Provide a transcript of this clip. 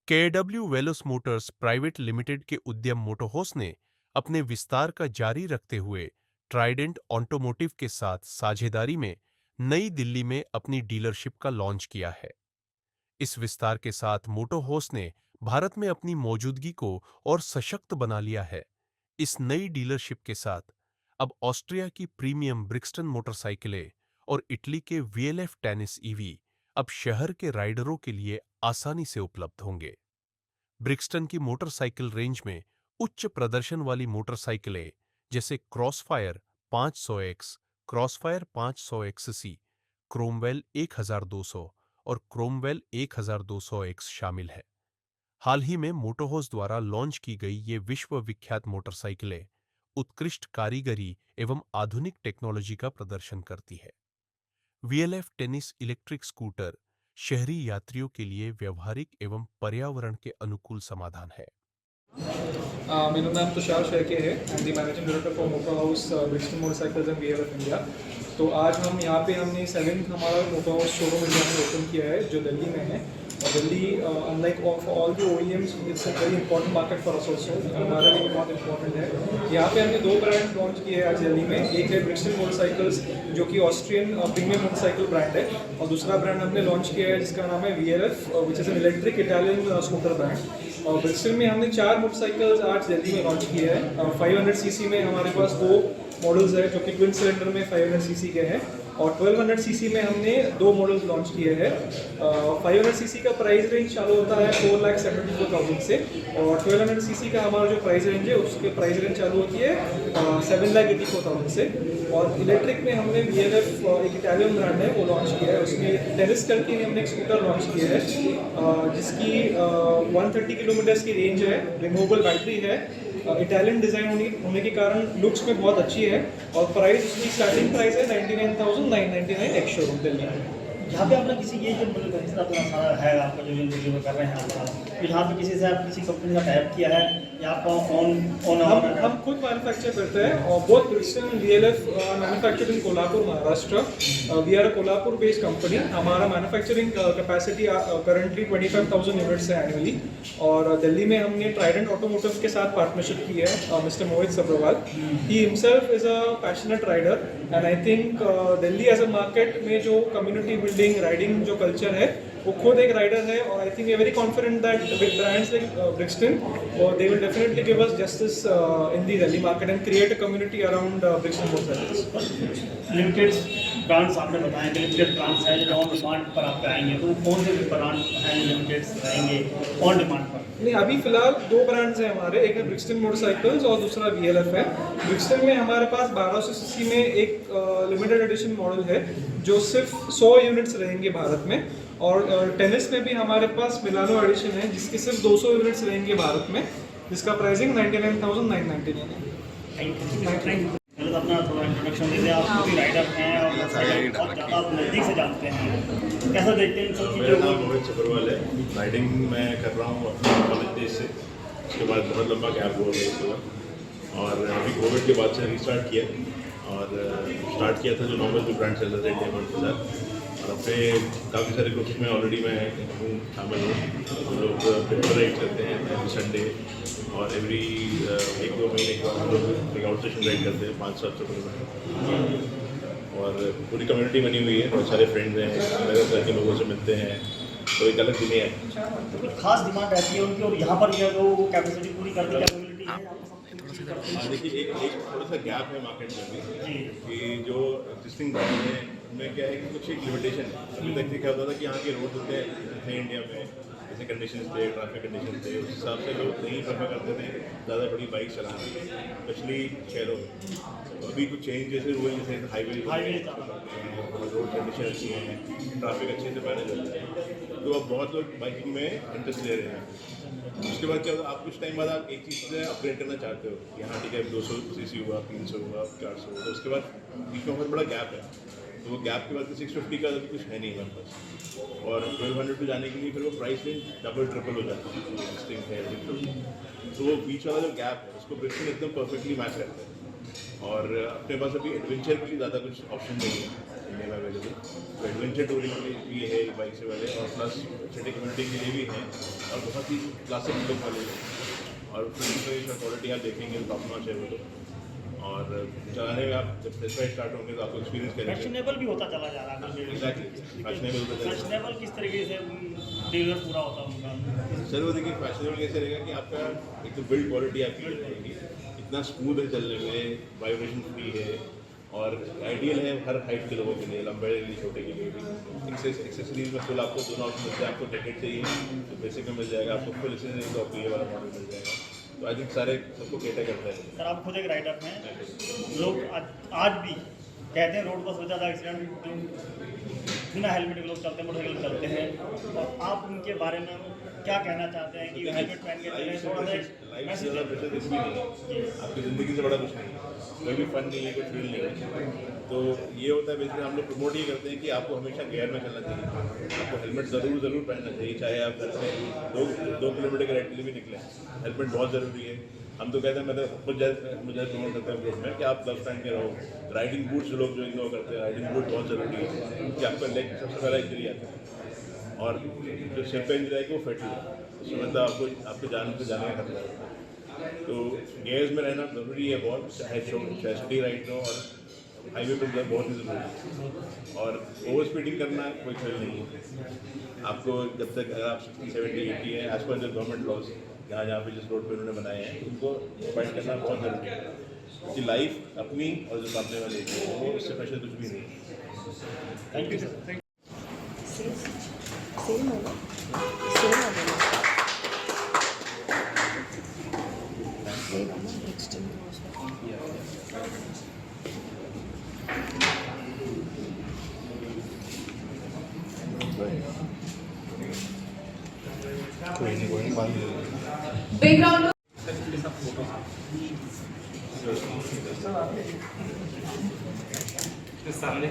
केडब्ल्यू वेलोस Motors private limited के उद्यम मोटोहोस ने अपने विस्तार का जारी रखते हुए ट्राइडेंट ऑटोमोटिव के साथ साझेदारी में नई दिल्ली में अपनी डीलरशिप का लॉन्च किया है। इस विस्तार के साथ मोटोहोस ने भारत में अपनी मौजूदगी को और सशक्त बना लिया है। इस नई डीलरशिप के साथ अब ऑस्ट्रिया की प्रीमियम ब्रिक्सटन मोटरसाइकिलें और इटली के वीएलएफ टेनिस ईवी अब शहर के राइडरों के लिए आसानी से उपलब्ध होंगे। ब्रिक्सटन की मोटरसाइकिल रेंज में उच्च प्रदर्शन वाली मोटरसाइकिलें जैसे crossfire 500X, crossfire 500XC, Cromwell 1200 और क्रोमवेल 1200X शामिल है। हाल ही में मोटोहोस द्वारा लॉन्च की गई ये विश्व विख्यात मोटरसाइकिलें उत्कृष्ट कारीगरी एवं आधुनिक टेक्नोलॉजी का प्रदर्शन करती है। वीएलएफ टेनिस इलेक्ट्रिक स्कूटर शहरी यात्रियों के लिए व्यवहारिक एवं पर्यावरण के अनुकूल समाधान है। मेरा नाम तुषार शेखे है। I am the managing director for motor house Brixton motorcycles and VLF India. तो आज हम यहाँ पे हमने 7th हमारा मोटर हाउस शोरूम इंडिया में ओपन किया है जो दिल्ली में है। और Delhi unlike for all the OEMs it's a very important market for us also, हमारे लिए बहुत इंपॉर्टेंट है। यहाँ पे हमने 2 ब्रांड लॉन्च किए हैं आज दिल्ली में। एक है ब्रिक्सटन मोटरसाइकिल्स जो कि ऑस्ट्रियन प्रीमियम मोटरसाइकिल ब्रांड है, और दूसरा ब्रांड हमने लॉन्च किया है जिसका नाम है VLF which is an electric Italian scooter brand. और ब्रिक्सटन में हमने 4 मोटरसाइकिल्स आज दिल्ली में लॉन्च किए हैं। 500 सीसी में हमारे पास 2 मॉडल्स है जो कि ट्विन सिलेंडर में 500 सीसी के हैं, और 1200 सीसी में हमने 2 मॉडल्स लॉन्च किए हैं। 500 सीसी का प्राइस रेंज चालू होता है 4,74,000 से, और 1200 सीसी का हमारा जो प्राइस रेंज है उसके प्राइस रेंज चालू होती है 7,84,000 से। और इलेक्ट्रिक में हमने वीएलएफ एक इटालियन ब्रांड है वो लॉन्च किया है। उसमें टेनिस करके हमने एक स्कूटर लॉन्च किया है जिसकी 130 किलोमीटर्स की रेंज है, रिमूवेबल बैटरी है, इटालियन डिज़ाइन होने के कारण लुक्स में बहुत अच्छी है, और प्राइस उसकी स्टार्टिंग प्राइस है 99,999 एक्स शोरूम दिल्ली में। यहाँ पे आपने किसी ये जो मतलब इस तरह अपना सारा है आपका जो डिलीवर कर रहे हैं आप, तो यहाँ पे किसी से आप किसी कंपनी का टाइप किया है या आपका हम खुद मैन्युफैक्चर करते हैं, और बहुत Brixton VLF manufactured in Kolhapur Maharashtra. We are a Kolhapur based company. हमारा मैन्युफैक्चरिंग कैपेसिटी करंटली 25,000 यूनिट्स है एनुअली। और दिल्ली में हमने ट्राइडेंट ऑटोमोटिव के साथ पार्टनरशिप की है mister Mohit Sabharwal. He himself is a passionate rider, and I think Delhi as a market में जो कम्युनिटी बिल्डिंग राइडिंग जो कल्चर है वो खुद एक राइडर है, और I think we are very confident that with brands like Brixton they will definitely give us justice in the Delhi market and create a community around Brixton motorcycles. Limited brands आपने बताएं कि limited brands हैं जो on demand पर आप आएंगे, तो कौन से ब्रांड हैं लिमिटेड रहेंगे ऑन डिमांड पर? नहीं, अभी फिलहाल 2 ब्रांड्स हैं हमारे, एक है ब्रिक्सटन मोटरसाइकिल्स और दूसरा वीएलएफ है। ब्रिक्सटन में हमारे पास 1200 सीसी में एक लिमिटेड एडिशन मॉडल है जो सिर्फ 100 यूनिट्स रहेंगे भारत में, और टेनिस में भी हमारे पास मिलानो एडिशन है जिसके सिर्फ 200 यूनिट्स रहेंगे भारत में, जिसका प्राइसिंग 99,999 है। अपना थोड़ा इंट्रोडक्शन दीजिए। आप खुद राइडर हैं और बहुत ज़्यादा आप नज़दीक से जानते हैं, कैसा देखते हैं इन सब मेरा चीज़ों नाम को? मोहित सब्रवाल है। राइडिंग मैं कर रहा हूँ अपने कॉलेज डेज से। उसके बाद बहुत लंबा गैप हुआ है इसके बाद, और अभी कोविड के बाद से रीस्टार्ट किया, और स्टार्ट किया था जो नॉर्मल जो ब्रांड चल रहे थे इंडिया के साथ, और अपने काफ़ी सारे ग्रुप्स में ऑलरेडी मैं हूँ शामिल हूँ। हम लोग पेपर राइड करते हैं एवरी संडे, और एवरी 1-2 महीने के बाद हम लोग आउट स्टेशन राइड करते हैं 500-700 किलोमीटर। और पूरी कम्युनिटी बनी हुई है, बहुत सारे फ्रेंड्स हैं, अलग अलग तरह के लोगों से मिलते हैं, तो एक अलग दुनिया है। तो खास डिमांड रहती है उनकी, और यहाँ पर जो है वो कैपेसिटी पूरी करने की कैपेबिलिटी है। हाँ, देखिए एक थोड़ा सा गैप है मार्केट में भी, कि जो एग्जिस्टिंग ब्रांड है उनमें क्या है कि कुछ एक लिमिटेशन है। अभी तक क्या होता था कि यहाँ के रोड होते थे इंडिया में, जैसे कंडीशन थे, ट्रैफिक कंडीशन थे, उस हिसाब से लोग नहीं प्रेफर करते थे ज़्यादा बड़ी बाइक चलाना, स्पेशली शहरों में। तो अभी कुछ चेंज जैसे हुए, जैसे हाईवे रोड कंडीशन अच्छी है, ट्रैफिक अच्छे से मैनेज होता है, तो अब बहुत लोग बाइकिंग में इंटरेस्ट ले रहे हैं। उसके बाद क्या होता है, आप कुछ टाइम बाद आप एक चीज़ से अपग्रेड करना चाहते हो, यहाँ ठीक है 200 सीसी हुआ, 300 हुआ, 400 हुआ, तो उसके बाद बीच में बहुत बड़ा गैप है, तो वो गैप के बाद 650 का कुछ है नहीं हमारे पास, और 1200 पे जाने के लिए फिर वो प्राइस रेंज डबल ट्रिपल हो जाती है एग्जिस्टिंग है, तो वो बीच वाला जो गैप है उसको ब्रिक्सटन एकदम परफेक्टली मैच करता है। और अपने पास अभी एडवेंचर के लिए ज़्यादा कुछ ऑप्शन नहीं है, इंडिया में अवेलेबल। तो एडवेंचर टूरिंग के लिए भी है बाइक से वाले, और प्लस सिटी कम्युनिटी के लिए भी हैं, और बहुत ही क्लासिक लुक वाले हैं। और क्वालिटी आप देखेंगे तो टॉप नॉच है वो तो। और चलाने में आप जब टेस्ट राइड स्टार्ट होंगे तो आपको एक्सपीरियंस करेंगे। फैशनेबल भी होता चला जा रहा है। एग्जैक्टली फैशनेबल फैशनेबल किस तरीके से डिलीवर पूरा होता उनका? सर वो देखिए फैशनेबल कैसे रहेगा कि आपका एक तो बिल्ड क्वालिटी आपकी हो जाएगी, इतना स्मूथ है चलने में, वाइब्रेशन फ्री है, और आइडियल है हर हाइट के लोगों के लिए, लंबे के लिए, छोटे के लिए भी। एक्सेसरीज में फुल आपको दोनों ऑप्शन मिलते हैं। आपको टिकट चाहिए तो बेसिक में मिल जाएगा, आपको फुल एक्सेसरीज तो आपको ये वाला मॉडल मिल जाएगा। तो आई थिंक सारे सबको कैटर करता है। सर आप खुद एक राइडर हैं, लोग आज भी कहते हैं रोड पर बहुत ज़्यादा एक्सीडेंट जो बिना हेलमेट के लोग चलते हैं, मोटरसाइकिल चलते हैं, और आप उनके बारे में क्या कहना चाहते हैं कि हेलमेट पहन के चलें? थोड़ा सा लाइफ से ज़्यादा प्रेशर कुछ भी नहीं है, आपकी ज़िंदगी से बड़ा कुछ नहीं है, कोई भी फन नहीं है, कोई थ्रिल नहीं है। तो ये होता है बेसिकली हम लोग प्रमोट ये करते हैं कि आपको हमेशा गियर में चलना चाहिए, आपको हेलमेट ज़रूर पहनना चाहिए, चाहे आप घर से 2 किलोमीटर के राइड के लिए भी निकलें, हेलमेट बहुत ज़रूरी है। हम तो कहते हैं, मैं तो खुद मुझे प्रमोट करते हैं ग्रुप में कि आप ग्लव्स पहन के रहो। राइडिंग बूट्स जो लोग जो इग्नोर करते हैं, राइडिंग बूट बहुत ज़रूरी है कि आपका लेग सबसे पहला इंजरी आता है, और जो सिर पे इंजरी आएगी वो फेटल है, उसमें मतलब आपको जान पे जाने का खतरा होता है। तो गेयर्स में रहना ज़रूरी है बहुत, चाहे सिटी राइड हो और हाईवे पर बहुत ही ज़रूरी है। और ओवर स्पीडिंग करना कोई खेल नहीं है। आपको जब तक अगर आप 60, 70, 80 है, एज पर जो गवर्नमेंट लॉज जहाँ पे जिस रोड पे उन्होंने बनाए हैं उनको फाइट करना बहुत ज़रूरी है, क्योंकि लाइफ अपनी और जो सामने वाले की है वो इससे प्रेशर कुछ भी नहीं है। Thank you sir. सेम होगा, सेम होगा नेक्स्ट बैकग्राउंड सामने